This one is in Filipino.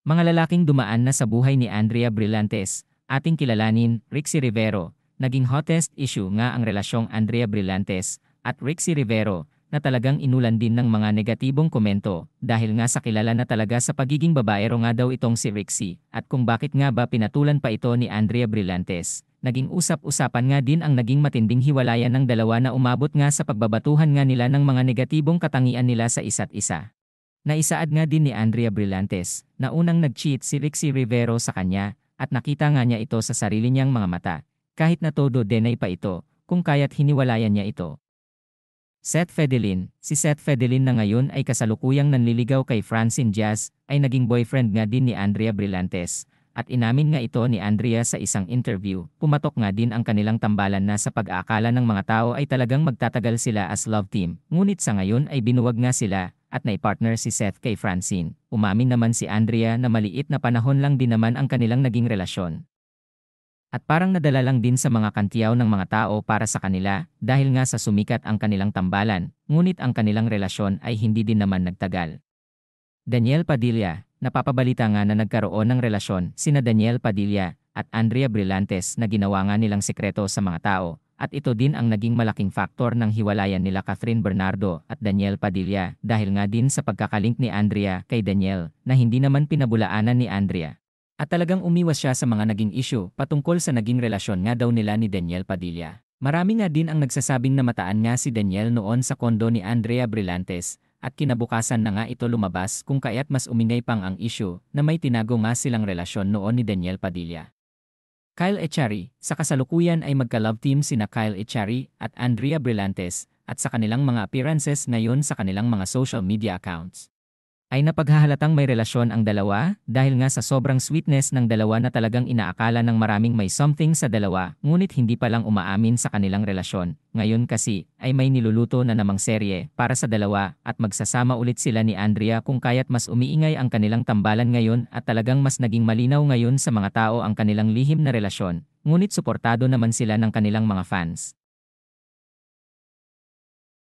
Mga lalaking dumaan na sa buhay ni Andrea Brillantes, ating kilalanin, Rixie Rivero. Naging hottest issue nga ang relasyong Andrea Brillantes at Rixie Rivero na talagang inulan din ng mga negatibong komento dahil nga sa kilala na talaga sa pagiging babaero nga daw itong si Rixie at kung bakit nga ba pinatulan pa ito ni Andrea Brillantes. Naging usap-usapan nga din ang naging matinding hiwalayan ng dalawa na umabot nga sa pagbabatuhan nga nila ng mga negatibong katangian nila sa isa't isa. Naisaad nga din ni Andrea Brillantes na unang nag-cheat si Rixie Rivero sa kanya at nakita nga niya ito sa sarili niyang mga mata, kahit na todo deny pa ito, kung kaya't hiniwalayan niya ito. Seth Fedelin, si Seth Fedelin na ngayon ay kasalukuyang nanliligaw kay Francine Diaz, ay naging boyfriend nga din ni Andrea Brillantes, at inamin nga ito ni Andrea sa isang interview. Pumatok nga din ang kanilang tambalan na sa pag-aakala ng mga tao ay talagang magtatagal sila as love team, ngunit sa ngayon ay binuwag nga sila at naipartner si Seth kay Francine. Umamin naman si Andrea na maliit na panahon lang din naman ang kanilang naging relasyon. At parang nadala lang din sa mga kantiyaw ng mga tao para sa kanila dahil nga sa sumikat ang kanilang tambalan, ngunit ang kanilang relasyon ay hindi din naman nagtagal. Daniel Padilla, napapabalita nga na nagkaroon ng relasyon sina Daniel Padilla at Andrea Brillantes na ginawa nga nilang sikreto sa mga tao. At ito din ang naging malaking faktor ng hiwalayan nila Catherine Bernardo at Daniel Padilla dahil nga din sa pagkakalink ni Andrea kay Daniel na hindi naman pinabulaanan ni Andrea. At talagang umiwas siya sa mga naging issue patungkol sa naging relasyon nga daw nila ni Daniel Padilla. Marami nga din ang nagsasabing namataan nga si Daniel noon sa kondo ni Andrea Brillantes at kinabukasan na nga ito lumabas kung kaya't mas umingay pang ang issue na may tinago nga silang relasyon noon ni Daniel Padilla. Kyle Echari, sa kasalukuyan ay magka-love team sina Kyle Echari at Andrea Brillantes at sa kanilang mga appearances ngayon sa kanilang mga social media accounts ay napaghahalatang may relasyon ang dalawa dahil nga sa sobrang sweetness ng dalawa na talagang inaakala ng maraming may something sa dalawa ngunit hindi pa lang umaamin sa kanilang relasyon. Ngayon kasi ay may niluluto na namang serye para sa dalawa at magsasama ulit sila ni Andrea kung kaya't mas umiingay ang kanilang tambalan ngayon at talagang mas naging malinaw ngayon sa mga tao ang kanilang lihim na relasyon, ngunit suportado naman sila ng kanilang mga fans.